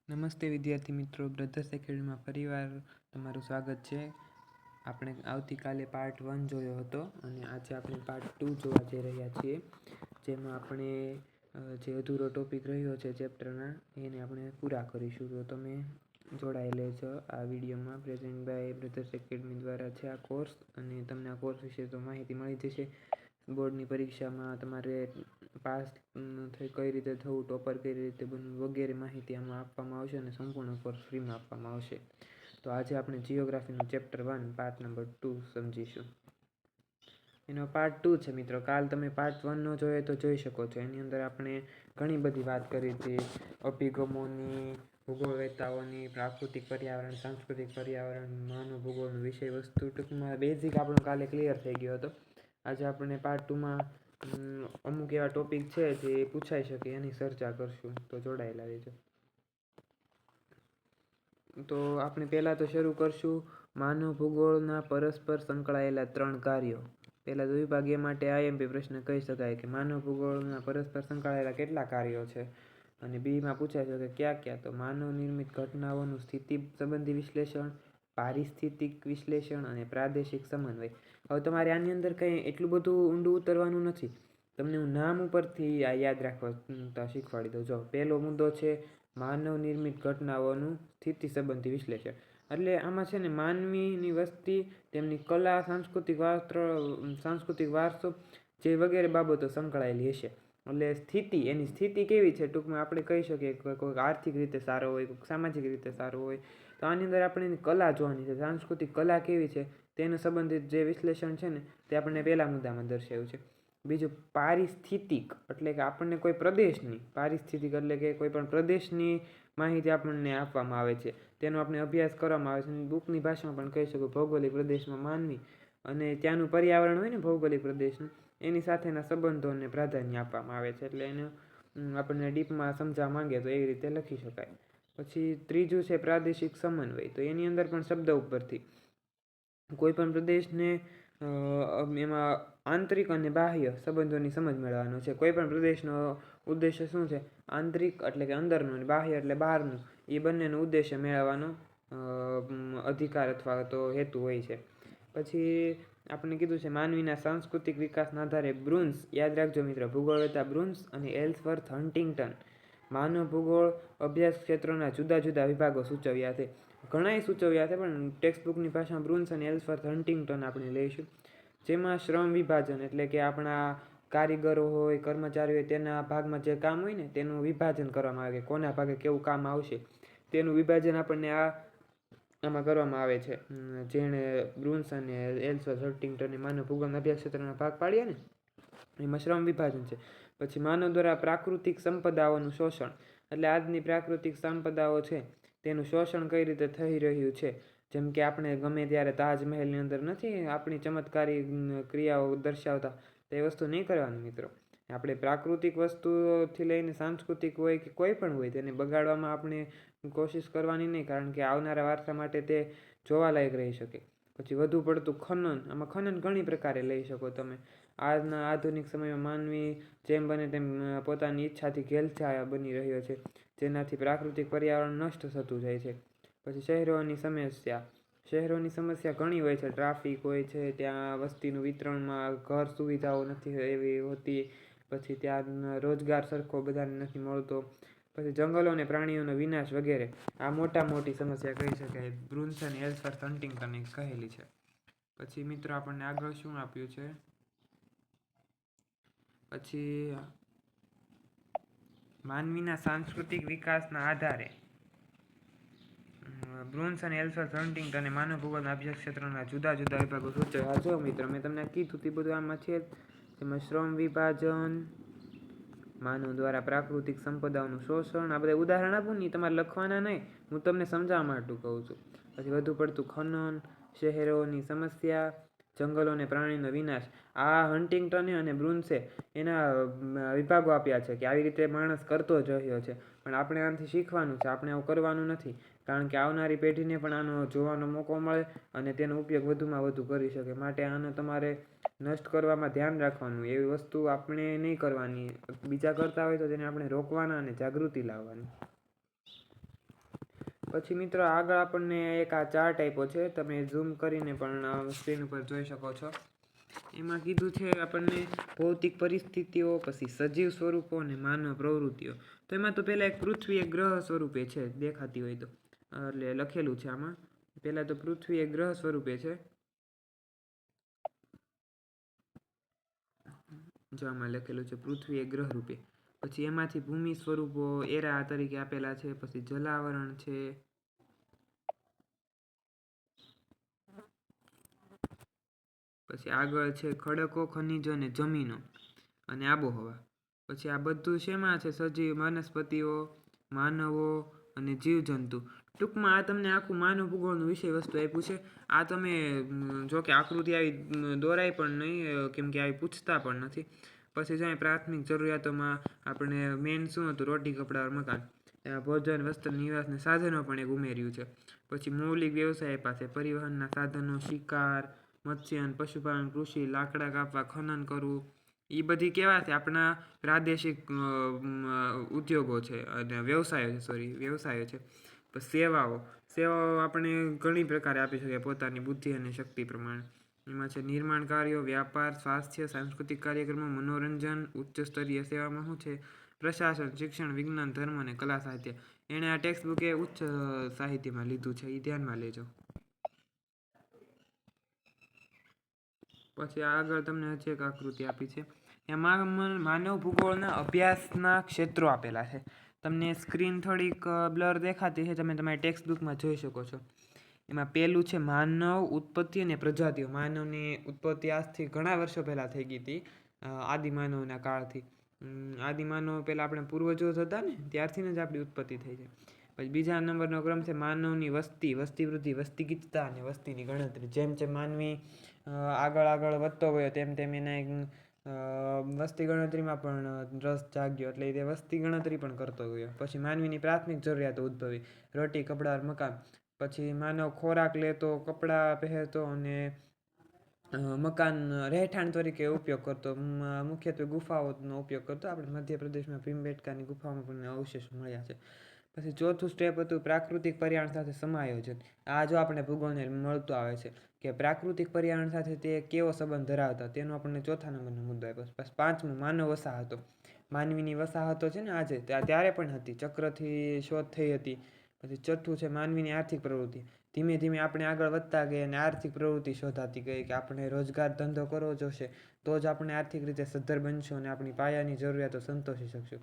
નમસ્તે વિદ્યાર્થી મિત્રો, બ્રધર્સ એકેડમીમાં ફરીવાર તમારું સ્વાગત છે. આપણે આવતીકાલે પાર્ટ 1 જોયો હતો અને આજે આપણે પાર્ટ 2 જોવા જઈ રહ્યા છીએ, જેમાં આપણે જે અધૂરો ટોપિક રહ્યો છે ચેપ્ટરના એને આપણે પૂરા કરીશું. તો તમે જોડાઈ લેજો આ વિડીયોમાં. પ્રેઝન્ટ બાય બ્રધર્સ એકેડમી દ્વારા છે આ કોર્સ, અને તમને આ કોર્સ વિશે તો માહિતી મળી જશે. બોર્ડની પરીક્ષામાં તમારે પાસ થઈ કઈ રીતે થવું, ટોપર કઈ રીતે બનવું વગેરે માહિતી આમાં આપવામાં આવશે અને સંપૂર્ણ કોર્સ ફ્રીમાં આપવામાં આવશે. તો આજે આપણે જિયોગ્રાફીનું ચેપ્ટર 1 પાર્ટ નંબર 2 સમજીશું. એનો પાર્ટ 2 છે મિત્રો. કાલ તમે પાર્ટ 1 નો જોઈએ તો જોઈ શકો છો. એની અંદર આપણે ઘણી બધી વાત કરી હતી, અભિગમોની, ભૂગોળવેત્તાઓની, પ્રાકૃતિક પર્યાવરણ, સાંસ્કૃતિક પર્યાવરણ, માનવ ભૂગોળનો વિષય વસ્તુ, ટૂંકમાં બેઝિક આપણો કાલે ક્લિયર થઈ ગયો હતો. આજે આપણે પાર્ટ 2માં અમુક એવા ટોપિક છે જે પૂછાઈ શકે એની ચર્ચા કરશું. તો જોડાયેલા રહેજો. તો આપણે પહેલાં તો શરૂ કરશું માનવ ભૂગોળના પરસ્પર સંકળાયેલા 3 કાર્યો. પહેલા તો વિભાગ એ માટે આઈએમપી પ્રશ્ન કહી શકાય કે માનવ ભૂગોળના પરસ્પર સંકળાયેલા કેટલા કાર્યો છે, અને બીમાં પૂછાય છે કે ક્યાં ક્યાં. તો માનવ નિર્મિત ઘટનાઓનું સ્થિતિ સંબંધી વિશ્લેષણ, પારિસ્થિતિક વિશ્લેષણ અને પ્રાદેશિક સમન્વય. હવે તમારે આની અંદર કંઈ એટલું બધું ઊંડું ઉતરવાનું નથી. તમને હું નામ ઉપરથી આ યાદ રાખવા શીખવાડી દઉં. જો પહેલો મુદ્દો છે માનવ નિર્મિત ઘટનાઓનું સ્થિતિ સંબંધી વિશ્લેષણ. એટલે આમાં છે ને માનવીની વસ્તી, તેમની કલા, સાંસ્કૃતિક વારસો જે વગેરે બાબતો સંકળાયેલી હશે. એટલે એની સ્થિતિ કેવી છે, ટૂંકમાં આપણે કહી શકીએ કે કોઈક આર્થિક રીતે સારો હોય, કોઈક સામાજિક રીતે સારો હોય. તો આની અંદર આપણે એની કલા જોવાની છે, સાંસ્કૃતિક કલા કેવી છે તેને સંબંધિત જે વિશ્લેષણ છે ને તે આપણને પહેલા મુદ્દામાં દર્શાવ્યું છે. બીજું પારિસ્થિતિક, એટલે કે આપણને કોઈ પ્રદેશની, પારિસ્થિતિક એટલે કે કોઈ પણ પ્રદેશની માહિતી આપણને આપવામાં આવે છે, તેનો આપણે અભ્યાસ કરવામાં આવે છે. બુકની ભાષામાં પણ કહી શકો ભૌગોલિક પ્રદેશમાં માનવી અને ત્યાંનું પર્યાવરણ હોય ને ભૌગોલિક પ્રદેશનું, એની સાથેના સંબંધોને પ્રાધાન્ય આપવામાં આવે છે. એટલે એને આપણને ડીપમાં સમજાવવા માંગે તો એવી રીતે લખી શકાય. પછી ત્રીજું છે પ્રાદેશિક સમન્વય. તો એની અંદર પણ શબ્દ ઉપરથી કોઈ પણ પ્રદેશને એમાં આંતરિક અને બાહ્ય સંબંધોની સમજ મેળવવાનો છે. કોઈ પણ પ્રદેશનો ઉદ્દેશ્ય શું છે? આંતરિક એટલે કે અંદરનું, અને બાહ્ય એટલે બહારનું. એ બંનેનો ઉદ્દેશ્ય મેળવવાનો અધિકાર અથવા તો હેતુ હોય છે. પછી આપણે કીધું છે માનવીના સાંસ્કૃતિક વિકાસના આધારે બ્રુન્સ, યાદ રાખજો મિત્ર, ભૂગોળવેત્તા બ્રુન્સ અને એલ્સવર્થ હન્ટિંગ્ટન માનવ ભૂગોળ અભ્યાસ ક્ષેત્રોના જુદા જુદા વિભાગો સૂચવ્યા છે. ઘણાય સૂચવ્યા છે, પણ ટેક્સ્ટબુકની ભાષામાં બ્રુન્સ અને એલ્સવર્થ હન્ટિંગ્ટન આપણે લઈશું. જેમાં શ્રમ વિભાજન એટલે કે આપણા કારીગરો હોય, કર્મચારીઓ હોય, તેના ભાગમાં જે કામ હોય ને તેનું વિભાજન કરવામાં આવે, કોના ભાગે કેવું કામ આવશે તેનું વિભાજન આપણને આમાં કરવામાં આવે છે. જેણે બ્રુન્સ અને એલ્સવર્થ હન્ટિંગ્ટને માનવ ભૂગોળના અભ્યાસ ક્ષેત્રના ભાગ પાડ્યા ને, એમાં શ્રમ વિભાજન છે. પછી માનવ દ્વારા પ્રાકૃતિક સંપદાઓનું શોષણ, એટલે આજની પ્રાકૃતિક સંપદાઓ છે તેનું શોષણ કઈ રીતે થઈ રહ્યું છે. જેમ કે આપણે ગમે ત્યારે તાજમહેલની અંદર નથી આપણી ચમત્કારી ક્રિયાઓ દર્શાવતા, તો એ વસ્તુ નહીં કરવાની મિત્રો. આપણે પ્રાકૃતિક વસ્તુઓથી લઈને સાંસ્કૃતિક હોય કે કોઈ પણ હોય તેને બગાડવામાં આપણે કોશિશ કરવાની નહીં, કારણ કે આવનારા વારસા માટે તે જોવાલાયક રહી શકે. પછી વધુ પડતું ખનન, આમાં ખનન ઘણી પ્રકારે લઈ શકો તમે. આજના આધુનિક સમયમાં માનવી જેમ બને તેમ પોતાની ઈચ્છાથી ઘેલછા બની રહ્યો છે, જેનાથી પ્રાકૃતિક પર્યાવરણ નષ્ટ થતું જાય છે. પછી શહેરોની સમસ્યા ઘણી હોય છે. ટ્રાફિક હોય છે, ત્યાં વસ્તીનું વિતરણમાં ઘર સુવિધાઓ નથી એવી હોતી, પછી ત્યાં રોજગાર સરખો બધાને નથી મળતો, પછી જંગલો અને પ્રાણીઓનો વિનાશ વગેરે. આ મોટી સમસ્યા કહી શકાય, બ્રુન્સ અને એલ્સવર્થ હન્ટિંગ્ટને કહેલી છે. પછી મિત્રો આપણને આગળ શું આપ્યું છે, પછી માનવીના સાંસ્કૃતિક વિકાસના આધારે બ્રુન્સ અને એલ્સવર્થ હન્ટિંગ્ટને માનવ ભૂગોળના અભ્યાસ ક્ષેત્રના જુદા જુદા વિભાગો સૂચવ્યા. જો મિત્રો મેં તમને કીધું તે બધું આમાં છે. તેમાં શ્રમ વિભાજન, માનવ દ્વારા પ્રાકૃતિક સંપદાઓનું શોષણ, આ બધા ઉદાહરણ આપું ને તમારે લખવાના નહીં, હું તમને સમજાવવા માટે કહું છું. પછી વધુ પડતું ખનન, શહેરોની સમસ્યા, જંગલો અને પ્રાણીનો વિનાશ. આ હન્ટિંગ્ટને અને બ્રુન્સે એના વિભાગો આપ્યા છે કે આવી રીતે માણસ કરતો જ રહ્યો છે, પણ આપણે આનાથી શીખવાનું છે. આપણે આવું કરવાનું નથી, કારણ કે આવનારી પેઢીને પણ આનો જોવાનો મોકો મળે અને તેનો ઉપયોગ વધુમાં વધુ કરી શકે. માટે આને તમારે નષ્ટ કરવામાં ધ્યાન રાખવાનું. એવી વસ્તુ આપણે નહીં કરવાની. બીજા કરતા હોય તો તેને આપણે રોકવાના અને જાગૃતિ લાવવાની. પછી મિત્રો આગળ આપણને એક આ ચાર્ટ આપ્યો છે, તમે ઝૂમ કરીને પણ સ્ક્રીન ઉપર જોઈ શકો છો. એમાં કીધું છે આપણને ભૌતિક પરિસ્થિતિઓ, પછી સજીવ સ્વરૂપો અને માનવ પ્રવૃત્તિઓ. તો એમાં તો પહેલાં એક પૃથ્વી એક ગ્રહ સ્વરૂપે છે, દેખાતી હોય તો, એટલે લખેલું છે આમાં. પહેલાં તો પૃથ્વી એક ગ્રહ સ્વરૂપે છે, જો આમાં લખેલું છે પૃથ્વી એક ગ્રહ રૂપે. પછી એમાંથી ભૂમિ સ્વરૂપો એરા તરીકે આપેલા છે. પછી જલાવરણ છે, પછી આગળ છે ખડકો, ખનિજો અને જમીનો અને આબોહવા. પછી આ બધું શેમાં છે? સજીવ, વનસ્પતિઓ, માનવો અને જીવજંતુ. ટૂંકમાં આ તમને આખું માનવ ભૂગોળનું વિષય વસ્તુ આપ્યું છે. આ તમે જો કે આકૃતિ આવી દોરાય પણ નહીં, કેમ કે આવી પૂછતા પણ નથી. પછી જાય પ્રાથમિક જરૂરિયાતોમાં આપણે મેન શું હતું? રોટી, કપડાં, મકાન. ભોજન, વસ્ત્ર, નિવાસ ને સાધનો પણ એક ઉમેર્યું છે. પછી મૌલિક વ્યવસાય પાસે પરિવહનના સાધનો, શિકાર, મત્સ્ય, પશુપાલન, કૃષિ, લાકડા કાપવા, ખનન કરવું. એ બધી કેવા છે? આપણા પ્રાદેશિક ઉદ્યોગો છે અને વ્યવસાયો છે. પછી સેવાઓ આપણે ઘણી પ્રકારે આપી શકીએ પોતાની બુદ્ધિ અને શક્તિ પ્રમાણે. એમાં છે નિર્માણ કાર્યો, વ્યાપાર, સ્વાસ્થ્ય, સાંસ્કૃતિક કાર્યક્રમો, મનોરંજન. ઉચ્ચ સ્તરીય સેવામાં શું છે? પ્રશાસન, શિક્ષણ, વિજ્ઞાન, ધર્મ અને કલા સાહિત્ય. એણે આ ટેક્સ્ટ બુક એ ઉચ્ચ સાહિત્યમાં લીધું છે, એ ધ્યાનમાં લેજો. પછી આગળ તમને હજી એક આકૃતિ આપી છે. એમાં માનવ ભૂગોળના અભ્યાસના ક્ષેત્રો આપેલા છે. તમને સ્ક્રીન થોડીક બ્લર દેખાતી છે, તમે તમારી ટેક્સ્ટ બુકમાં જોઈ શકો છો. એમાં પહેલું છે માનવ ઉત્પત્તિ અને પ્રજાતિઓ. માનવની ઉત્પત્તિ આજથી ઘણા વર્ષો પહેલાં થઈ ગઈ હતી, આદિમાનવના કાળથી. આદિમાનવ પહેલાં આપણે પૂર્વજો હતા ને, ત્યારથી જ આપણી ઉત્પત્તિ થઈ છે. પછી બીજા નંબરનો ક્રમ છે માનવની વસ્તી વૃદ્ધિ, વસ્તી ગીચતા અને વસ્તીની ગણતરી. જેમ જેમ માનવી આગળ વધતો ગયો તેમ તેમ એના વસ્તી ગણતરીમાં પણ રસ જાગ્યો, એટલે તે વસ્તી ગણતરી પણ કરતો ગયો. પછી માનવીની પ્રાથમિક જરૂરિયાતો ઉદ્ભવી, રોટી, કપડાં, મકાન. પછી માનવ ખોરાક લેતો, કપડાં પહેરતો અને મકાન રહેઠાણ તરીકે ઉપયોગ કરતો. મુખ્યત્વે ગુફાઓનો ઉપયોગ કરતો. આપણે મધ્યપ્રદેશમાં ભીમબેટકાની ગુફામાં પણ અવશેષો મળ્યા છે. પછી ચોથું સ્ટેપ હતું પ્રાકૃતિક પર્યાવરણ સાથે સમાયોજન. આ જો આપણે ભૂગોળને મળતું આવે છે કે પ્રાકૃતિક પર્યાવરણ સાથે તે કેવો સંબંધ ધરાવતા, તેનો આપણને ચોથા નંબરનો મુદ્દો આપ્યો. પછી પાંચમું માનવ વસાહતો. માનવીની વસાહતો છે ને આજે, ત્યારે પણ હતી, ચક્રથી શોધ થઈ હતી. પછી છઠ્ઠું છે માનવીની આર્થિક પ્રવૃત્તિ. ધીમે ધીમે આપણે આગળ વધતા ગઈ અને આર્થિક પ્રવૃત્તિ શોધાતી ગઈ કે આપણે રોજગાર ધંધો કરવો જોશે, તો જ આપણે આર્થિક રીતે સદ્ધર બનશું અને આપણી પાયાની જરૂરિયાતો સંતોષી શકશું.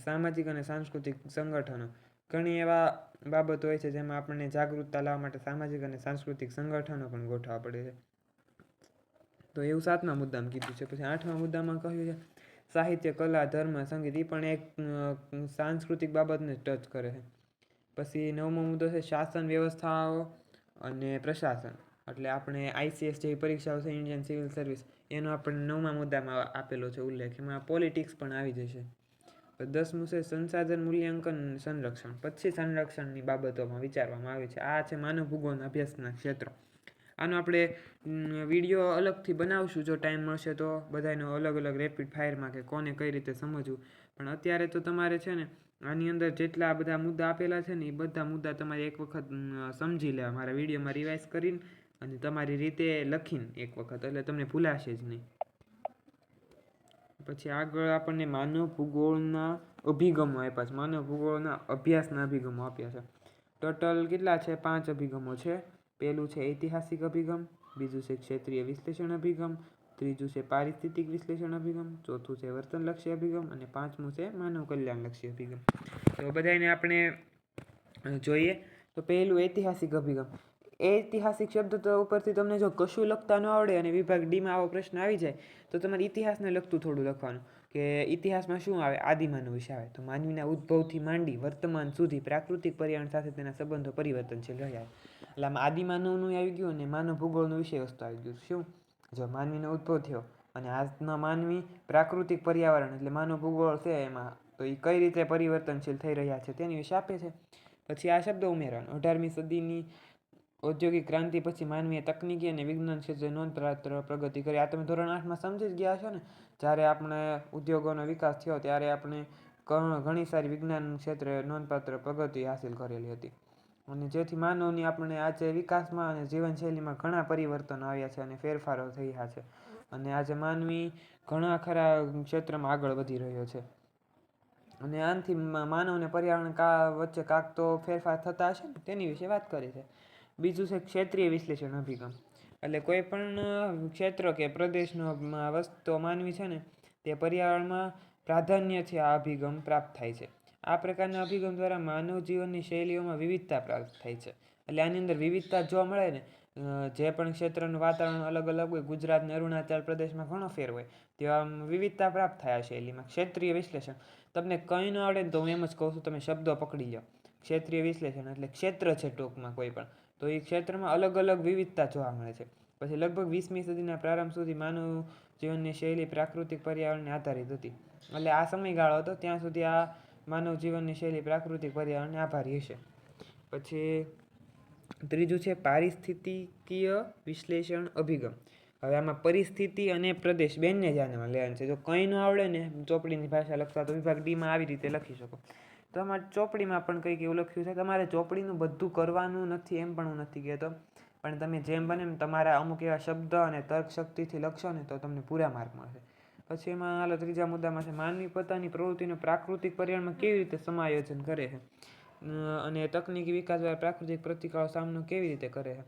સામાજિક અને સાંસ્કૃતિક સંગઠનો. ઘણી એવા બાબતો હોય છે જેમાં આપણને જાગૃતતા લાવવા માટે સામાજિક અને સાંસ્કૃતિક સંગઠનો પણ ગોઠવવા પડે છે. તો એવું 7મા મુદ્દામાં કીધું છે. પછી 8મા મુદ્દામાં કહ્યું છે સાહિત્ય, કલા, ધર્મ, સંગીત. એ પણ એક સાંસ્કૃતિક બાબતને ટચ કરે છે. પછી 9મો મુદ્દો છે શાસન વ્યવસ્થાઓ અને પ્રશાસન. એટલે આપણે ICS જેવી પરીક્ષાઓ છે, ઇન્ડિયન સિવિલ સર્વિસ, એનો આપણને 9મા મુદ્દામાં આપેલો છે ઉલ્લેખ. એમાં પોલિટિક્સ પણ આવી જશે. 10મું છે સંસાધન મૂલ્યાંકન સંરક્ષણ. પછી સંરક્ષણની બાબતોમાં વિચારવામાં આવે છે. આ છે માનવ ભૂગોળના અભ્યાસના ક્ષેત્રો. આનો આપણે વિડીયો અલગથી બનાવશું જો ટાઈમ મળશે તો, બધાનો અલગ અલગ રેપિડ ફાયરમાં કે કોને કઈ રીતે સમજવું. પણ અત્યારે તો તમારે છે ને આની અંદર જેટલા બધા મુદ્દા આપેલા છે ને, એ બધા મુદ્દા તમારે એક વખત સમજી લેવા, મારા વિડીયોમાં રિવાઇઝ કરીને અને તમારી રીતે લખીને એક વખત, એટલે તમને ભૂલાશે જ નહીં. પછી આગળ આપણને માનવ ભૂગોળના અભિગમો આપ્યા છે. માનવ ભૂગોળના અભ્યાસના અભિગમો આપ્યા છે. ટોટલ કેટલા છે? 5 અભિગમો છે. પહેલું છે ઐતિહાસિક અભિગમ, બીજું છે ક્ષેત્રીય વિશ્લેષણ અભિગમ, ત્રીજું છે પારિસ્થિતિક વિશ્લેષણ અભિગમ, ચોથું છે વર્તનલક્ષી અભિગમ અને 5મું છે માનવ કલ્યાણલક્ષી અભિગમ. તો બધાને આપણે જોઈએ. તો પહેલું ઐતિહાસિક અભિગમ. ઐતિહાસિક શબ્દ તો ઉપરથી તમને જો કશું લખતા ન આવડે અને વિભાગ ડીમાં આવો પ્રશ્ન આવી જાય તો તમારે ઇતિહાસને લગતું થોડું લખવાનું કે ઇતિહાસમાં શું આવે? આદિમાનવ વિશે આવે. તો માનવીના ઉદ્ભવથી માંડી વર્તમાન સુધી પ્રાકૃતિક પર્યાવરણ સાથે તેના સંબંધો પરિવર્તનશીલ રહ્યા. એટલે આમાં આદિમાનવનું આવી ગયું અને માનવ ભૂગોળનો વિષય વસ્તુ આવી ગયું. શું? જો માનવીનો ઉદ્ભવ થયો અને આજના માનવી પ્રાકૃતિક પર્યાવરણ એટલે માનવ ભૂગોળ છે એમાં, તો એ કઈ રીતે પરિવર્તનશીલ થઈ રહ્યા છે તેની વિશે આપે છે. પછી આ શબ્દ ઉમેરવાનો. 18મી સદીની ઔદ્યોગિક ક્રાંતિ પછી માનવીએ તકનીકી અને વિજ્ઞાન ક્ષેત્રે નોંધપાત્ર પ્રગતિ કરી. આ તમે ધોરણ 8માં સમજી જ ગયા છો ને. જ્યારે આપણે ઉદ્યોગોનો વિકાસ થયો ત્યારે આપણે ઘણી સારી વિજ્ઞાન ક્ષેત્રે નોંધપાત્ર પ્રગતિ હાસિલ કરેલી હતી. અને જેથી માનવની આપણે આજે વિકાસમાં અને જીવનશૈલીમાં ઘણા પરિવર્તનો આવ્યા છે અને ફેરફારો થયા છે. અને આજે માનવી ઘણા ખરા ક્ષેત્રમાં આગળ વધી રહ્યો છે. અને આનાથી માનવ અને પર્યાવરણ વચ્ચે કાંક તો ફેરફાર થતા હશે ને, તેની વિશે વાત કરી છે. બીજું છે ક્ષેત્રીય વિશ્લેષણ અભિગમ. એટલે કોઈ પણ ક્ષેત્ર કે પ્રદેશનો વસતો માનવી છે ને, તે પર્યાવરણમાં પ્રાધાન્યથી આ અભિગમ પ્રાપ્ત થાય છે. આ પ્રકારના અભિગમ દ્વારા માનવ જીવનની શૈલીઓમાં વિવિધતા પ્રાપ્ત થાય છે. એટલે આની અંદર વિવિધતા જોવા મળે ને, જે પણ ક્ષેત્રનું વાતાવરણ અલગ અલગ હોય, ગુજરાત અને અરુણાચલ પ્રદેશમાં ઘણો ફેર હોય, તેવા વિવિધતા પ્રાપ્ત થાય આ શૈલીમાં. ક્ષેત્રીય વિશ્લેષણ, તમને કંઈ ન આવડે ને તો હું એમ જ કહું છું, તમે શબ્દો પકડી લો. ક્ષેત્રીય વિશ્લેષણ એટલે ક્ષેત્ર છે ટૂંકમાં કોઈ પણ, તો એ ક્ષેત્રમાં અલગ અલગ વિવિધતા જોવા મળે છે. પછી લગભગ 20મી સદીના પ્રારંભ સુધી માનવ જીવનની શૈલી પ્રાકૃતિક પર્યાવરણને આધારિત હતી. એટલે આ સમયગાળો હતો ત્યાં સુધી આ માનવ જીવનની શૈલી પ્રાકૃતિક પર્યાવરણને આભારી હશે. પછી ત્રીજું છે પારિસ્થિતિકીય વિશ્લેષણ અભિગમ. હવે આમાં પરિસ્થિતિ અને પ્રદેશ બંને ધ્યાનમાં લેવાનું છે. જો કંઈ ન આવડે ને ચોપડીની ભાષા લખતા, તો વિભાગ ડીમાં આવી રીતે લખી શકો. તો અમારે ચોપડીમાં પણ કંઈક એવું લખ્યું છે. તમારે ચોપડીનું બધું કરવાનું નથી એમ પણ હું નથી કહેતો, પણ તમે જેમ બને એમ તમારા અમુક એવા શબ્દ અને તર્ક શક્તિથી લખશો ને તો તમને પૂરા માર્ક મળશે. પછી એમાં હાલો ત્રીજા મુદ્દામાં છે માનવી પોતાની પ્રવૃત્તિનું પ્રાકૃતિક પર્યાવરણમાં કેવી રીતે સમાયોજન કરે છે અને તકનીકી વિકાસ દ્વારા પ્રાકૃતિક પ્રતિકારનો સામનો કેવી રીતે કરે છે.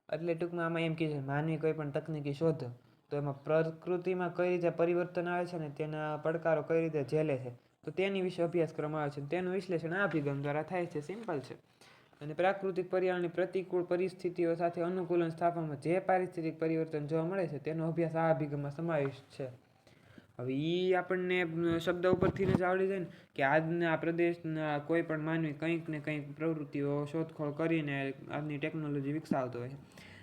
એટલે ટૂંકમાં આમાં એમ કહે છે માનવી કોઈ પણ તકનીકી શોધ, તો એમાં પ્રકૃતિમાં કઈ રીતે પરિવર્તન આવે છે ને તેના પડકારો કઈ રીતે ઝેલે છે, તો તેની વિશે અભ્યાસ કરવામાં આવે છે. તેનું વિશ્લેષણ આ અભિગમ દ્વારા થાય છે. સિમ્પલ છે. અને પ્રાકૃતિક પર્યાવરણની પ્રતિકૂળ પરિસ્થિતિઓ સાથે અનુકૂલન સ્થાપવામાં જે પારિસ્થિતિક પરિવર્તન જોવા મળે છે, તેનો અભ્યાસ આ અભિગમમાં સમાવિષ્ટ છે. હવે એ આપણને શબ્દ ઉપરથી જ આવડી જાય ને કે આજના પ્રદેશના કોઈ પણ માનવી કંઈક ને કંઈક પ્રવૃત્તિઓ શોધખોળ કરીને આજની ટેકનોલોજી વિકસાવતો હોય છે.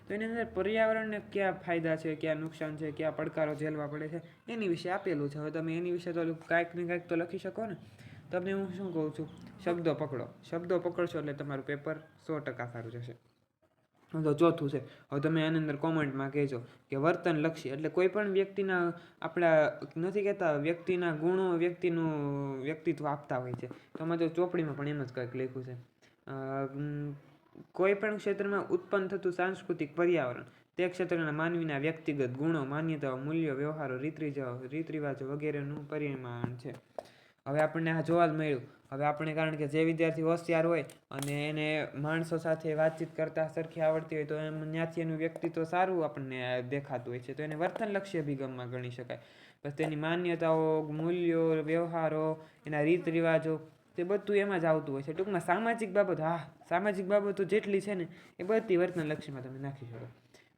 તો એની અંદર પર્યાવરણને ક્યાં ફાયદા છે, ક્યાં નુકસાન છે, ક્યાં પડકારો ઝેલવા પડે છે, એની વિશે આપેલું છે. હવે તમે એની વિશે તો કાંઈક ને કાંઈક તો લખી શકો ને. તમને હું શું કહું છું, શબ્દો પકડો. શબ્દો પકડશો એટલે તમારું પેપર 100% સારું જશે. તો ચોથું છે, હવે તમે આની અંદર કોમેન્ટમાં કહેજો કે વર્તનલક્ષી. એટલે કોઈ પણ વ્યક્તિના, આપણા નથી કહેતા વ્યક્તિના ગુણો વ્યક્તિનું વ્યક્તિત્વ આપતા હોય છે. તો આમાં તો ચોપડીમાં પણ એમ જ કંઈક લખ્યું છે. કોઈ પણ ક્ષેત્રમાં ઉત્પન્ન થતું સાંસ્કૃતિક પર્યાવરણ તે ક્ષેત્રના માનવીના વ્યક્તિગત ગુણો, માન્યતાઓ, મૂલ્યો, વ્યવહારો, રીત રિવાજો વગેરેનું પરિમાણ છે. હવે આપણને આ જોવા જ મળ્યું. હવે આપણે કારણ કે જે વિદ્યાર્થી હોશિયાર હોય અને એને માણસો સાથે વાતચીત કરતા સરખી આવડતી હોય, તો એમ ત્યાંથી એનું વ્યક્તિત્વ સારું આપણને દેખાતું હોય છે, તો એને વર્તનલક્ષી અભિગમમાં ગણી શકાય. બસ તેની માન્યતાઓ, મૂલ્યો, વ્યવહારો, એના રીત રિવાજો, તે બધું એમાં જ આવતું હોય છે. ટૂંકમાં સામાજિક બાબતો, સામાજિક બાબતો જેટલી છે ને એ બધી વર્તનલક્ષીમાં તમે નાખી શકો.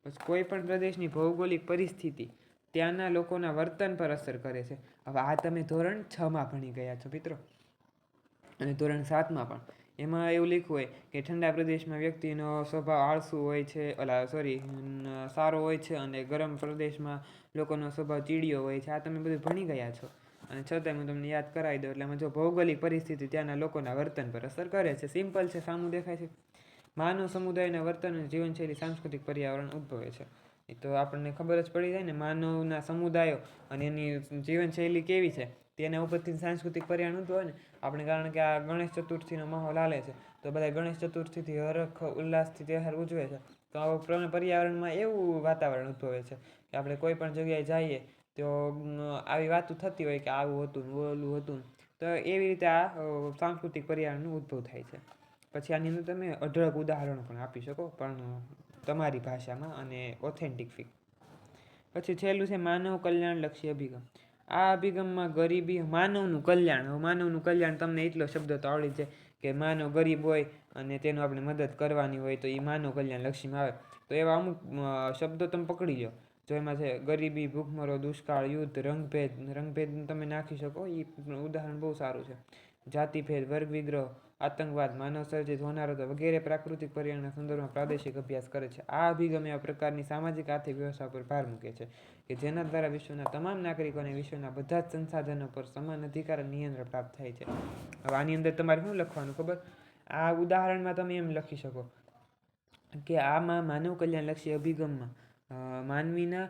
બસ કોઈ પણ પ્રદેશની ભૌગોલિક પરિસ્થિતિ ત્યાંના લોકોના વર્તન પર અસર કરે છે. હવે આ તમે ધોરણ 6માં ભણી ગયા છો મિત્રો, અને ધોરણ 7માં પણ. એમાં એવું લખ્યું હોય કે ઠંડા પ્રદેશમાં વ્યક્તિનો સ્વભાવ આળસુ હોય છે, સારો હોય છે, અને ગરમ પ્રદેશમાં લોકોનો સ્વભાવ ચીડિયો હોય છે. આ તમે બધું ભણી ગયા છો, અને છતાંય હું તમને યાદ કરાવી દઉં. એટલે એમાં જો ભૌગોલિક પરિસ્થિતિ ત્યાંના લોકોના વર્તન પર અસર કરે છે. સિમ્પલ છે, સામું દેખાય છે. માનવ સમુદાયના વર્તન અને જીવનશૈલી સાંસ્કૃતિક પર્યાવરણ ઉદ્ભવે છે. એ તો આપણને ખબર જ પડી જાય ને, માનવના સમુદાયો અને એની જીવનશૈલી કેવી છે તેના ઉપરથી સાંસ્કૃતિક પર્યાવરણ ઉદ્ભવે ને. આપણે કારણ કે આ ગણેશ ચતુર્થીનો માહોલ હાલે છે, તો બધા ગણેશ ચતુર્થીથી હરખ ઉલ્લાસથી તહેવાર ઉજવે છે. તો આવા પર્યાવરણમાં એવું વાતાવરણ ઉદ્ભવે છે કે આપણે કોઈ પણ જગ્યાએ જઈએ તો આવી વાતો થતી હોય કે આવું હતું, ઓલું હતું. તો એવી રીતે આ સાંસ્કૃતિક પર્યાવરણનો ઉદ્ભવ થાય છે. પછી આની અંદર તમે અઢળક ઉદાહરણો પણ આપી શકો, પણ તમારી ભાષામાં અને ઓથેન્ટિક ફીક. પછી છેલ્લું છે માનવ કલ્યાણલક્ષી અભિગમ. આ અભિગમમાં ગરીબી, માનવનું કલ્યાણ. હવે માનવનું કલ્યાણ તમને એટલો શબ્દ તો આવડી જાય કે માનવ ગરીબ હોય અને તેનું આપણે મદદ કરવાની હોય, તો એ માનવ કલ્યાણલક્ષીમાં આવે. તો એવા અમુક શબ્દો તમે પકડી લો. જો એમાં છે ગરીબી, ભૂખમરો, દુષ્કાળ, યુદ્ધ, રંગભેદ તમે નાખી શકો. એ ઉદાહરણ બહુ સારું છે. જાતિભેદ, વર્ગ વિગ્રહ, આતંકવાદ, માનવ સર્જિત હોનારતો વગેરે પ્રાકૃતિક પર્યાવરણના સંદર્ભમાં પ્રાદેશિક અભ્યાસ કરે છે. આ અભિગમ એવા પ્રકારની સામાજિક આર્થિક વ્યવસ્થા પર ભાર મૂકે છે કે જેના દ્વારા વિશ્વના તમામ નાગરિકોને વિશ્વના બધા જ સંસાધનો પર સમાન અધિકાર અને નિયંત્રણ પ્રાપ્ત થાય છે. હવે આની અંદર તમારે શું લખવાનું ખબર? આ ઉદાહરણમાં તમે એમ લખી શકો કે આમાં માનવ કલ્યાણલક્ષી અભિગમમાં માનવીના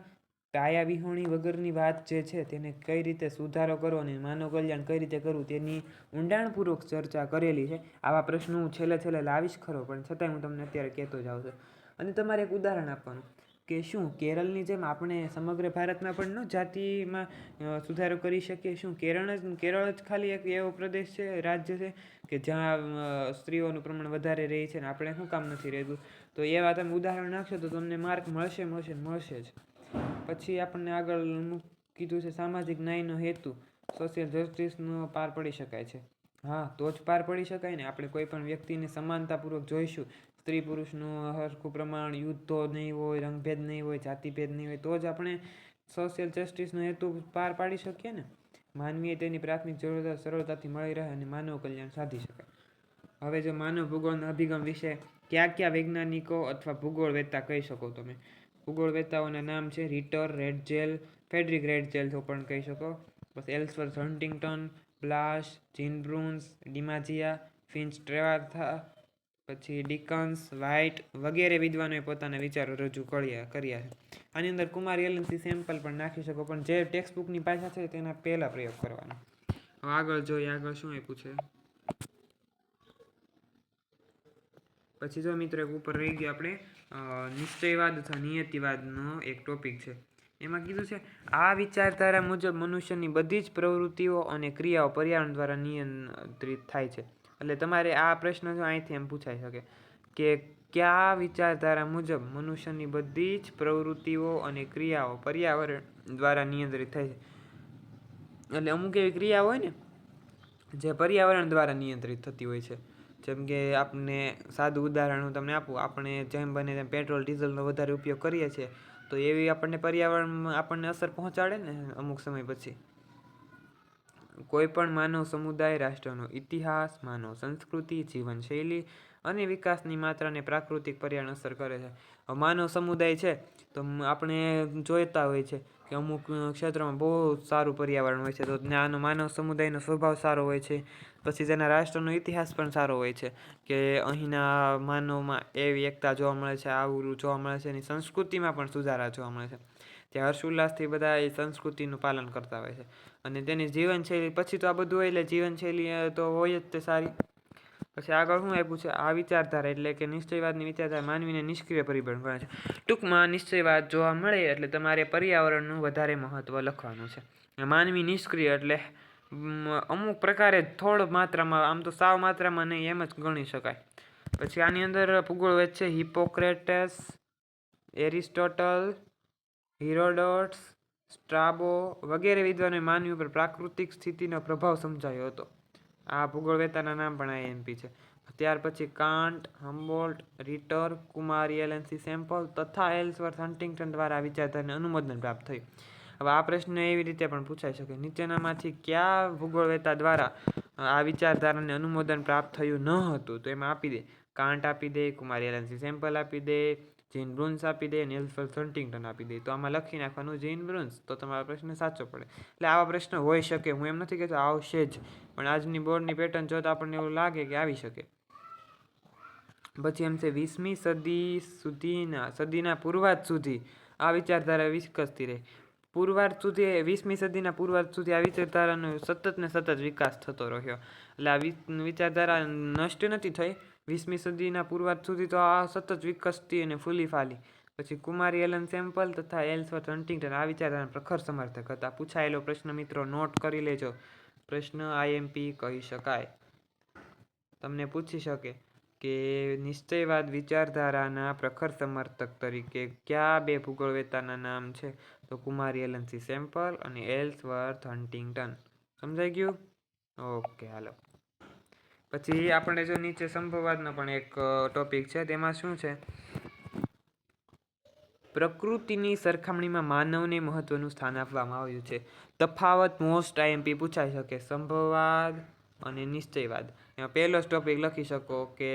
પાયા વિહોણી વગરની વાત જે છે તેને કઈ રીતે સુધારો કરવો અને માનવ કલ્યાણ કઈ રીતે કરવું તેની ઊંડાણપૂર્વક ચર્ચા કરેલી છે. આવા પ્રશ્નો હું છેલ્લે લાવીશ ખરો, પણ છતાંય હું તમને અત્યારે કહેતો જાઉં છું. અને તમારે એક ઉદાહરણ આપવાનું કે શું કેરળની જેમ આપણે સમગ્ર ભારતમાં પણ ન જાતિમાં સુધારો કરી શકીએ? શું કેરળ જ ખાલી એક એવો પ્રદેશ છે, રાજ્ય છે કે જ્યાં સ્ત્રીઓનું પ્રમાણ વધારે રહે છે ને આપણે શું કામ નથી રહેતું? તો એવા તમે ઉદાહરણ નાખશો તો તમને માર્ક મળશે જ. પછી આપણને આગળ કીધું છે સામાજિક ન્યાયનો હેતુ સોશિયલ જસ્ટિસનો પાર પડી શકાય છે. હા, તો જ પાર પડી શકાય ને. આપણે કોઈ પણ વ્યક્તિને સમાનતાપૂર્વક જોઈશું, સ્ત્રી પુરુષનું હરખું પ્રમાણ, યુદ્ધો નહીં હોય, રંગભેદ નહીં હોય, જાતિભેદ નહીં હોય, તો જ આપણે સોશિયલ જસ્ટિસનો હેતુ પાર પાડી શકીએ ને. માનવીએ તેની પ્રાથમિક જરૂરિયાત સરળતાથી મળી રહે અને માનવ કલ્યાણ સાધી શકાય. હવે જો માનવ ભૂગોળના અભિગમ વિશે કયા વૈજ્ઞાનિકો અથવા ભૂગોળવેત્તા કહી શકો તમે? ભૂગોળવેત્તાઓના નામ છે રિટર, રેડજેલ, ફેડરિક રેડજેલ તો પણ કહી શકો, પછી એલ્સવર્થ હન્ટિંગ્ટન, બ્લાસ, જીન બ્રુન્સ, ડિમાજિયા, ફિન્ચ ટ્રેવાર્થા, પછી ડિકન્સ, વ્હાઇટ વગેરે વિદ્વાનોએ પોતાના વિચારો રજૂ કર્યા છે. આની અંદર કુમાર એલન સેમ્પલ પણ નાખી શકો, પણ જે ટેક્સ્ટ બુકની ભાષા છે તેના પહેલા પ્રયોગ કરવાનો. હવે આગળ જોઈએ, આગળ શું આપ્યું છે. પછી જો મિત્રો એક ઉપર રહી ગયો આપણે નિશ્ચયવાદ અથવા નિયતિવાદનો એક ટોપિક છે. એમાં કીધું છે આ વિચારધારા મુજબ મનુષ્યની બધી જ પ્રવૃત્તિઓ અને ક્રિયાઓ પર્યાવરણ દ્વારા નિયંત્રિત થાય છે. એટલે તમારે આ પ્રશ્ન જો અહીંથી એમ પૂછાઈ શકે કે કયા વિચારધારા મુજબ મનુષ્યની બધી જ પ્રવૃત્તિઓ અને ક્રિયાઓ પર્યાવરણ દ્વારા નિયંત્રિત થાય છે. એટલે અમુક એવી ક્રિયા હોય ને જે પર્યાવરણ દ્વારા નિયંત્રિત થતી હોય છે. જેમ કે આપણે સાદું ઉદાહરણ હું તમને આપું, આપણે જેમ બને તેમ પેટ્રોલ ડીઝલનો વધારે ઉપયોગ કરીએ છીએ તો એવી આપણને પર્યાવરણમાં આપણને અસર પહોંચાડે ને અમુક સમય પછી. કોઈ પણ માનવ સમુદાય, રાષ્ટ્રનો ઇતિહાસ, માનવ સંસ્કૃતિ, જીવનશૈલી અને વિકાસની માત્રાને પ્રાકૃતિક પર્યાવરણ અસર કરે છે. માનવ સમુદાય છે તો આપણે જોઈતા હોય છે કે અમુક ક્ષેત્રમાં બહુ સારું પર્યાવરણ હોય છે, તો ત્યાંનો માનવ સમુદાયનો સ્વભાવ સારો હોય છે. પછી તેના રાષ્ટ્રનો ઇતિહાસ પણ સારો હોય છે કે અહીંના માનવમાં એવી એકતા જોવા મળે છે, આવું જોવા મળે છે. એની સંસ્કૃતિમાં પણ સુધારા જોવા મળે છે. ત્યાં હર્ષોલ્લાસથી બધા એ સંસ્કૃતિનું પાલન કરતા હોય છે. અને તેની જીવનશૈલી પછી તો આ બધું હોય એટલે જીવનશૈલી તો હોય જ તે સારી. પછી આગળ શું આપ્યું છે આ વિચારધારા એટલે કે નિશ્ચયવાદની વિચારધારા માનવીને નિષ્ક્રિય પરિબળ ગણે છે. ટૂંકમાં નિશ્ચયવાદ જોવા મળે એટલે તમારે પર્યાવરણનું વધારે મહત્વ લખવાનું છે. માનવી નિષ્ક્રિય એટલે અમુક પ્રકારે થોડ માત્રામાં, આમ તો સાવ માત્રામાં નહીં એમ જ ગણી શકાય. પછી આની અંદર ભૂગોળવેદ છે હિપોક્રેટસ, એરિસ્ટોટલ, હિરોડોટસ, સ્ટ્રાબો વગેરે વિદ્વાનોએ માનવી ઉપર પ્રાકૃતિક સ્થિતિનો પ્રભાવ સમજાયો હતો. આ ભૂગોળવેત્તાના નામ પણ IMP છે. ત્યાર પછી કાન્ટ, હમ્બોલ્ટ, રિટર, કુમાર એલન સેમ્પલ તથા એલ્સવર્થ હન્ટિંગ્ટન દ્વારા આ વિચારધારાને અનુમોદન પ્રાપ્ત થયું. હવે આ પ્રશ્ન એવી રીતે પણ પૂછાઈ શકે, નીચેનામાંથી કયા ભૂગોળવેત્તા દ્વારા આ વિચારધારાને અનુમોદન પ્રાપ્ત થયું ન હતું? તો એમાં આપી દે કાન્ટ આપી દે, કુમાર એલન સેમ્પલ આપી દે, જીન બ્રુન્સ આપી દે, એલ્સવર્થ હન્ટિંગ્ટન આપી દે. તો આમાં લખી નાખવાનું જીન બ્રુન્સ, તો તમારો પ્રશ્ન સાચો પડે. એટલે આવા પ્રશ્ન હોઈ શકે, હું એમ નથી કહેતો આવશે જ, પણ આજની બોર્ડની પેટર્ન જોતા આપણને એવું લાગે કે આવી શકે. પછી એમ છે 20મી સદીના પૂર્વાર્ધ સુધી આ વિચારધારા વિકસતી રહી. 20મી સદીના પૂર્વાર્ધ સુધી આ વિચારધારાનો સતત ને સતત વિકાસ થતો રહ્યો. એટલે આ વિચારધારા નષ્ટ નથી થઈ. 20મી સદીના પૂર્વાર્ધ સુધી તો આ સતત વિકસતી અને ફૂલી ફાલી. પછી કુમારી એલન સેમ્પલ તથા એલ્સવર્થ હન્ટિંગ્ટન આ વિચારધારાના પ્રખર સમર્થક હતા. પૂછાયેલો પ્રશ્ન મિત્રો નોટ કરી લેજો. પ્રશ્ન IMP કહી શકાય. તમને પૂછી શકે કે નિશ્ચયવાદ વિચારધારાના પ્રખર સમર્થક તરીકે કયા બે ભૂગોળવેત્તાના નામ છે? તો કુમાર એલન સેમ્પલ અને એલ્સવર્થ હન્ટિંગ્ટન. સમજાઈ ગયું? ઓકે, હાલો. પછી આપણે જો નીચે સંભવવાદનો પણ એક ટોપિક છે, તેમાં શું છે? પ્રકૃતિની સરખામણીમાં માનવને મહત્વનું સ્થાન આપવામાં આવ્યું છે. તફાવત મોસ્ટ IMP પૂછાઈ શકે, સંભવવાદ અને નિશ્ચયવાદ. એમાં પહેલો જ ટોપિક લખી શકો કે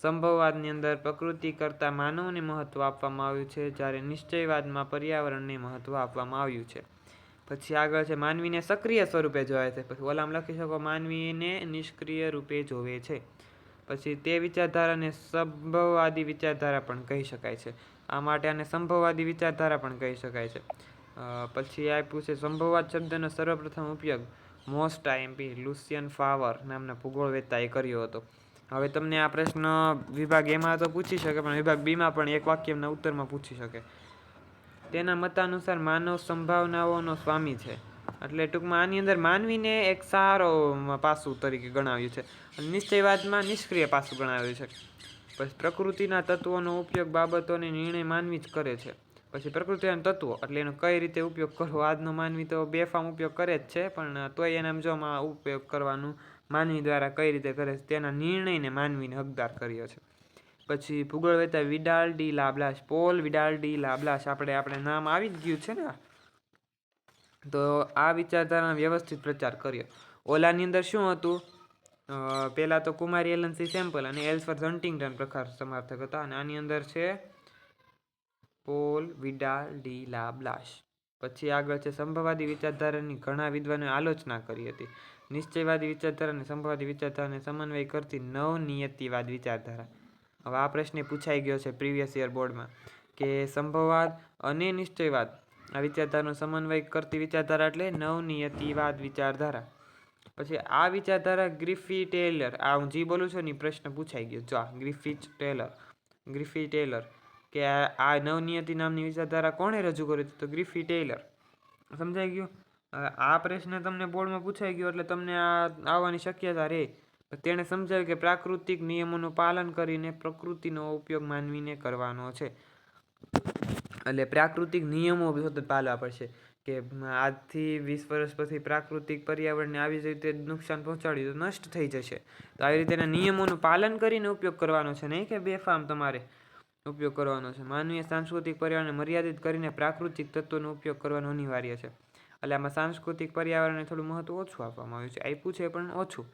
સંભવવાદની અંદર પ્રકૃતિ કરતાં માનવને મહત્વ આપવામાં આવ્યું છે, જ્યારે નિશ્ચયવાદમાં પર્યાવરણને મહત્વ આપવામાં આવ્યું છે. પછી આગળ છે માનવીને સક્રિય સ્વરૂપે જોવાય છે. પછી ઓલામ લખી શકો માનવીને નિષ્ક્રિય રૂપે જોવે છે. પછી તે વિચારધારાને સંભવવાદી વિચારધારા પણ કહી શકાય છે. આ માટે આને સંભવવાદી વિચારધારા પણ કહી શકાય છે. પછી આપ્યું છે સંભવવાદ શબ્દનો સર્વપ્રથમ ઉપયોગ મોસ્ટ આઈએમપી લુસિયન ફાવર નામના ભૂગોળવેત્તાએ કર્યો હતો. હવે તમને આ પ્રશ્ન વિભાગ એમાં તો પૂછી શકે, પણ વિભાગ બીમાં પણ એક વાક્યના ઉત્તરમાં પૂછી શકે. તેના મતાનુસાર માનવ સંભાવનાઓનો સ્વામી છે. એટલે ટૂંકમાં આની અંદર માનવીને એક સારો પાસું તરીકે ગણાવ્યું છે, અને નિશ્ચયવાદમાં નિષ્ક્રિય પાસું ગણાવ્યું છે. પછી પ્રકૃતિના તત્વોનો ઉપયોગ બાબતોને નિર્ણય માનવી જ કરે છે. પછી પ્રકૃતિના તત્વો એટલે એનો કઈ રીતે ઉપયોગ કરવો. આજનો માનવી તો બેફામ ઉપયોગ કરે જ છે, પણ તોય એના જોમાં ઉપયોગ કરવાનું માનવી દ્વારા કઈ રીતે કરે છે તેના નિર્ણયને માનવીને હકદાર કર્યો છે. પછી ભૂગોળવેત્તા Vidal de la Blache, Paul Vidal de la Blache, આપણે નામ આવી જ ગયું છે ને. તો આ વિચારધારાનો વ્યવસ્થિત પ્રચાર કર્યો. ઓલાની અંદર શું હતું, પહેલાં તો કુમારી એલન સી સેમ્પલ અને એલ્સવર્થ હન્ટિંગ્ટન પ્રકાર સમર્થક હતા, અને આની અંદર છે પોલ વિડાલ ડી લાબ્લાસ. પછી આગળ છે સંભવવાદી વિચારધારાની ઘણા વિદ્વાનોએ આલોચના કરી હતી. નિશ્ચયવાદી વિચારધારા અને સંભવવાદી વિચારધારાને સમન્વય કરતી નવનિયતિવાદ વિચારધારા. હવે આ પ્રશ્ન પૂછાઈ ગયો છે પ્રીવિયસ યર બોર્ડમાં, કે સંભવવાદ અને નિશ્ચયવાદ આ વિચારધારાનો સમન્વય કરતી વિચારધારા એટલે નવનિયતિવાદ વિચારધારા. પછી આ વિચારધારા ગ્રિફી ટેલર, આ હું જે બોલું છું ને પ્રશ્ન પૂછાઈ ગયો. જો ગ્રિફી ટેલર કે આ નવનિયતિ નામની વિચારધારા કોણે રજૂ કરી હતી, તો ગ્રિફી ટેલર. સમજાઈ ગયું. આ પ્રશ્ન તમને બોર્ડમાં પૂછાઈ ગયો એટલે તમને આ આવવાની શક્યતા રહે. તેણે સમજાવ્યું કે પ્રાકૃતિક નિયમોનું પાલન કરીને પ્રકૃતિનો ઉપયોગ માનવીને કરવાનો છે. એટલે પ્રાકૃતિક નિયમો સતત પાળવા પડશે, કે આજથી 20 વર્ષ પછી પ્રાકૃતિક પર્યાવરણને આવી જ રીતે નુકસાન પહોંચાડ્યું તો નષ્ટ થઈ જશે. તો આવી રીતે એના નિયમોનું પાલન કરીને ઉપયોગ કરવાનો છે, નહીં કે બેફામ તમારે ઉપયોગ કરવાનો છે. માનવીય સાંસ્કૃતિક પર્યાવરણને મર્યાદિત કરીને પ્રાકૃતિક તત્વોનો ઉપયોગ કરવાનો અનિવાર્ય છે. એટલે આમાં સાંસ્કૃતિક પર્યાવરણને થોડું મહત્વ ઓછું આપવામાં આવ્યું છે. આપ્યું છે પણ ઓછું.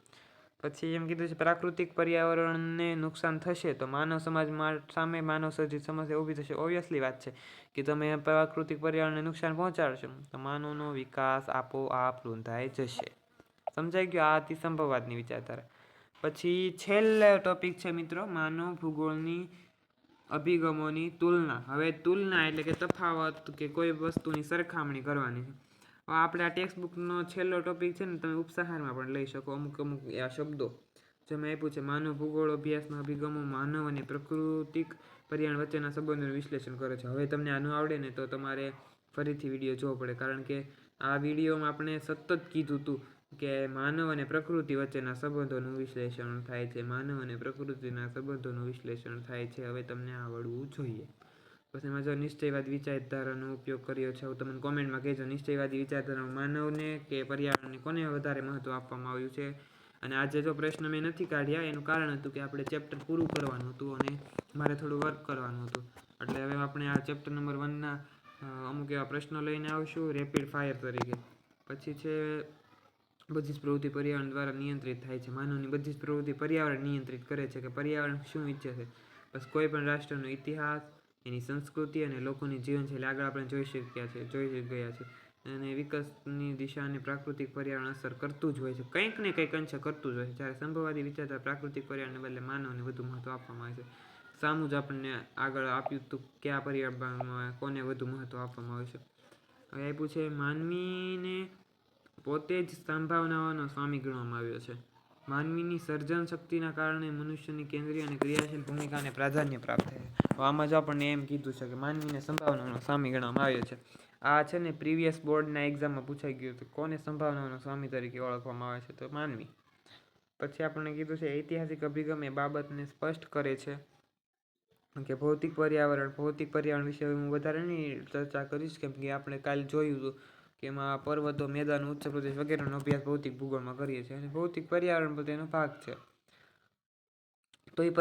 પછી એમ કીધું છે પ્રાકૃતિક પર્યાવરણને નુકસાન થશે તો માનવ સમાજ સામે માનવ સર્જિત સમસ્યા ઊભી થશે. ઓબ્વિયસલી વાત છે કે તમે પ્રાકૃતિક પર્યાવરણને નુકસાન પહોંચાડશો તો માનવનો વિકાસ આપોઆપ રૂંધાઈ જશે. સમજાઈ ગયું. આ હતી સંભવવાદની વિચારધારા. પછી છેલ્લો ટોપિક છે મિત્રો, માનવ ભૂગોળની અભિગમોની તુલના. હવે તુલના એટલે કે તફાવત, કે કોઈ વસ્તુની સરખામણી કરવાની છે. આપણે આ ટેક્સ્ટ બુકનો છેલ્લો ટોપિક છે ને, તમે ઉપસાહારમાં પણ લઈ શકો. અમુક આ શબ્દો જેમાં આપ્યું છે માનવ ભૂગોળ અભ્યાસના અભિગમો માનવ અને પ્રાકૃતિક પર્યાવરણ વચ્ચેના સંબંધોનું વિશ્લેષણ કરે છે. હવે તમને આનું આવડે ને તો તમારે ફરીથી વિડીયો જોવો પડે, કારણ કે આ વિડીયોમાં આપણે સતત કીધું હતું કે માનવ અને પ્રકૃતિ વચ્ચેના સંબંધોનું વિશ્લેષણ થાય છે. માનવ અને પ્રકૃતિના સંબંધોનું વિશ્લેષણ થાય છે. હવે તમને આવડવું જોઈએ. પછી એમાં જો નિશ્ચયવાદી વિચારધારાનો ઉપયોગ કર્યો છે. તમે કોમેન્ટમાં કહેજો નિશ્ચયવાદી વિચારધારામાં માનવને કે પર્યાવરણને કોને વધારે મહત્વ આપવામાં આવ્યું છે. અને આજે જો પ્રશ્ન મેં નથી કાઢ્યા એનું કારણ હતું કે આપણે ચેપ્ટર પૂરું કરવાનું હતું અને મારે થોડું વર્ક કરવાનું હતું. એટલે હવે આપણે આ ચેપ્ટર નંબર 1ના અમુક એવા પ્રશ્નો લઈને આવશું રેપિડ ફાયર તરીકે. પછી છે બધી જ પ્રવૃત્તિ પર્યાવરણ દ્વારા નિયંત્રિત થાય છે. માનવની બધી જ પ્રવૃત્તિ પર્યાવરણ નિયંત્રિત કરે છે, કે પર્યાવરણ શું ઈચ્છે છે. બસ કોઈ પણ રાષ્ટ્રનો ઇતિહાસ, એની સંસ્કૃતિ અને લોકોની જીવનશૈલી આગળ આપણે જોઈ ગયા છે. અને વિકાસની દિશાને પ્રાકૃતિક પર્યાવરણ અસર કરતું જ હોય છે, કંઈક ને કંઈક અંશે કરતું જ હોય છે. જ્યારે સંભવવાદી વિચારધારા પ્રાકૃતિક પર્યાવરણને બદલે માનવને વધુ મહત્વ આપવામાં આવે છે. સામું જ આપણને આગળ આપ્યું હતું કે આ પર્યાવરણમાં કોને વધુ મહત્વ આપવામાં આવે છે. હવે આપ્યું છે માનવીને પોતે જ સંભાવનાઓનો સ્વામી ગણવામાં આવ્યો છે. માનવીની સર્જન શક્તિના કારણે મનુષ્યની કેન્દ્રીય અને ક્રિયાશીલ ભૂમિકાને પ્રાધાન્ય પ્રાપ્ત થાય છે. આમાં જ આપણને એમ કીધું છે કે માનવીને સંભાવનાઓનો સ્વામી ગણવામાં આવ્યો છે. આ છે ને પ્રીવિયસ બોર્ડના એક્ઝામમાં પૂછાઈ ગયું હતું, કોને સંભાવનાઓનો સ્વામી તરીકે ઓળખવામાં આવે છે, તો માનવી. પછી આપણને કીધું છે ઐતિહાસિક અભિગમ એ બાબતને સ્પષ્ટ કરે છે કે ભૌતિક પર્યાવરણ વિશે હું વધારે નહીં ચર્ચા કરીશ, કેમ કે આપણે કાલે જોયું હતું કે એમાં પર્વતો, મેદાનો, ઉચ્ચ પ્રદેશ વગેરેનો અભ્યાસ ભૌતિક ભૂગોળમાં કરીએ છીએ, અને ભૌતિક પર્યાવરણ પણ તેનો ભાગ છે. તો એ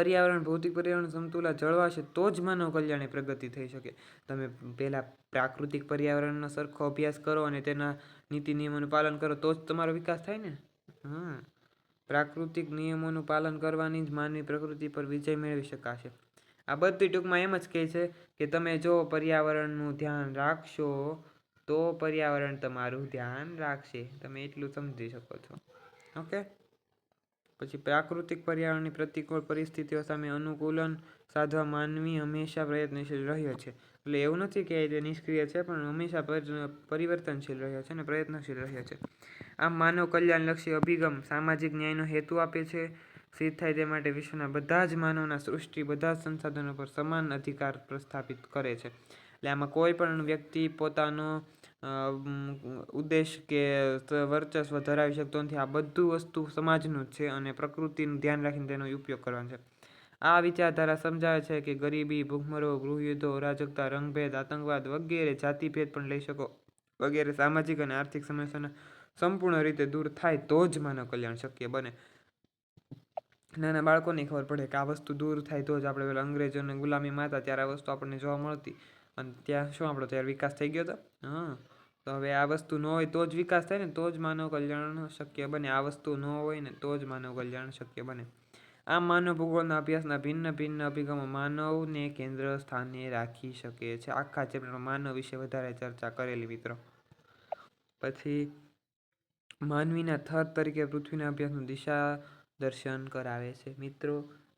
ભૌતિક પર્યાવરણ સમતુલા જળવાશે તો જ માનવ કલ્યાણની પ્રગતિ થઈ શકે. તમે પહેલાં પ્રાકૃતિક પર્યાવરણનો સરખો અભ્યાસ કરો અને તેના નીતિ નિયમોનું પાલન કરો તો જ તમારો વિકાસ થાય ને. પ્રાકૃતિક નિયમોનું પાલન કરવાની જ માનવી પ્રકૃતિ પર વિજય મેળવી શકાશે. આ બધી ટૂંકમાં એમ જ કહે છે કે તમે જો પર્યાવરણનું ધ્યાન રાખશો તો પર્યાવરણ તમારું ધ્યાન રાખશે. તમે એટલું સમજી શકો છો. ઓકે. પછી પ્રાકૃતિક પર્યાવરણની પ્રતિકૂળ પરિસ્થિતિઓ સામે અનુકૂલન સાધવા માનવી હંમેશા પ્રયત્નશીલ રહ્યો છે. એટલે એવું નથી કે તે નિષ્ક્રિય છે, પણ હંમેશા પરિવર્તનશીલ રહ્યા છે અને પ્રયત્નશીલ રહ્યા છે. આમ માનવ કલ્યાણલક્ષી અભિગમ સામાજિક ન્યાયનો હેતુ આપે છે. સિદ્ધ થાય તે માટે વિશ્વના બધા જ માનવના સૃષ્ટિ બધા જ સંસાધનો પર સમાન અધિકાર પ્રસ્થાપિત કરે છે. એટલે આમાં કોઈ પણ વ્યક્તિ પોતાનો ઉદ્દેશ કે વર્ચસ્વ ધરાવી શકતો નથી. આ બધું વસ્તુ સમાજનું જ છે અને પ્રકૃતિનું ધ્યાન રાખીને તેનો ઉપયોગ કરવાનો છે. આ વિચારધારા સમજાવે છે કે ગરીબી, ભૂખમરો, ગૃહયુદ્ધો, અરાજકતા, રંગભેદ, આતંકવાદ વગેરે, જાતિભેદ પણ લઈ શકો વગેરે સામાજિક અને આર્થિક સમસ્યાના સંપૂર્ણ રીતે દૂર થાય તો જ માનવ કલ્યાણ શક્ય બને. નાના બાળકોને ખબર પડે કે આ વસ્તુ દૂર થાય તો જ. આપણે પેલા અંગ્રેજોને ગુલામીમાં હતા ત્યારે આ વસ્તુ આપણને જોવા મળતી અને ત્યાં શું આપણો ત્યારે વિકાસ થઈ ગયો હતો. તો હવે આ વસ્તુ ન હોય તો જ વિકાસ થાય ને, તો જ માનવ કલ્યાણ શક્ય બને. આ વસ્તુ ન હોય ને તો જ માનવ કલ્યાણ શક્ય બને. આમ માનવ ભૂગોળના અભ્યાસના ભિન્ન ભિન્ન અભિગમો માનવને કેન્દ્ર સ્થાને રાખી શકે છે. આખા ચેપ્ટરમાં માનવ વિશે વધારે ચર્ચા કરેલી મિત્રો. પછી માનવીના થર તરીકે પૃથ્વીના અભ્યાસનું દિશા દર્શન કરાવે છે. મિત્રો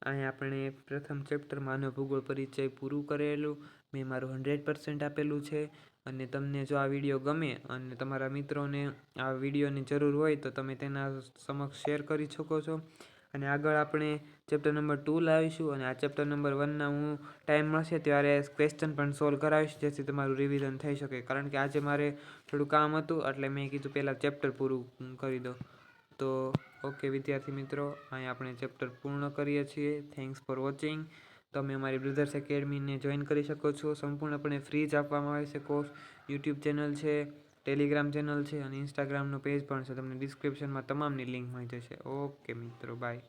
અહીં આપણે પ્રથમ ચેપ્ટર માનવ ભૂગોળ પરિચય પૂરું કરેલું. મેં મારું 100% આપેલું છે. અને તમને જો આ વિડીયો ગમે અને તમારા મિત્રોને આ વિડીયોની જરૂર હોય તો તમે તેના સમક્ષ શેર કરી શકો છો. અને આગળ આપણે ચેપ્ટર નંબર 2 લાવીશું અને આ ચેપ્ટર નંબર 1ના હું ટાઈમ મળશે ત્યારે ક્વેશ્ચન પણ સોલ્વ કરાવીશ, જેથી તમારું રિવિઝન થઈ શકે. કારણ કે આજે મારે થોડું કામ હતું એટલે મેં કીધું પહેલાં ચેપ્ટર પૂરું કરી દો. તો ઓકે વિદ્યાર્થી મિત્રો, અહીં આપણે ચેપ્ટર પૂર્ણ કરીએ છીએ. Thanks for watching. તમે અમારી બ્રધર્સ એકેડમીને જોઈન કરી શકો છો. સંપૂર્ણપણે ફ્રી જ આપવામાં આવે છે કોર્સ. યુટ્યુબ ચેનલ છે, ટેલિગ્રામ ચેનલ છે અને ઇન્સ્ટાગ્રામનો પેજ પણ છે. તમને ડિસ્ક્રિપ્શનમાં તમામની લિંક મળી જશે. ઓકે મિત્રો, બાય.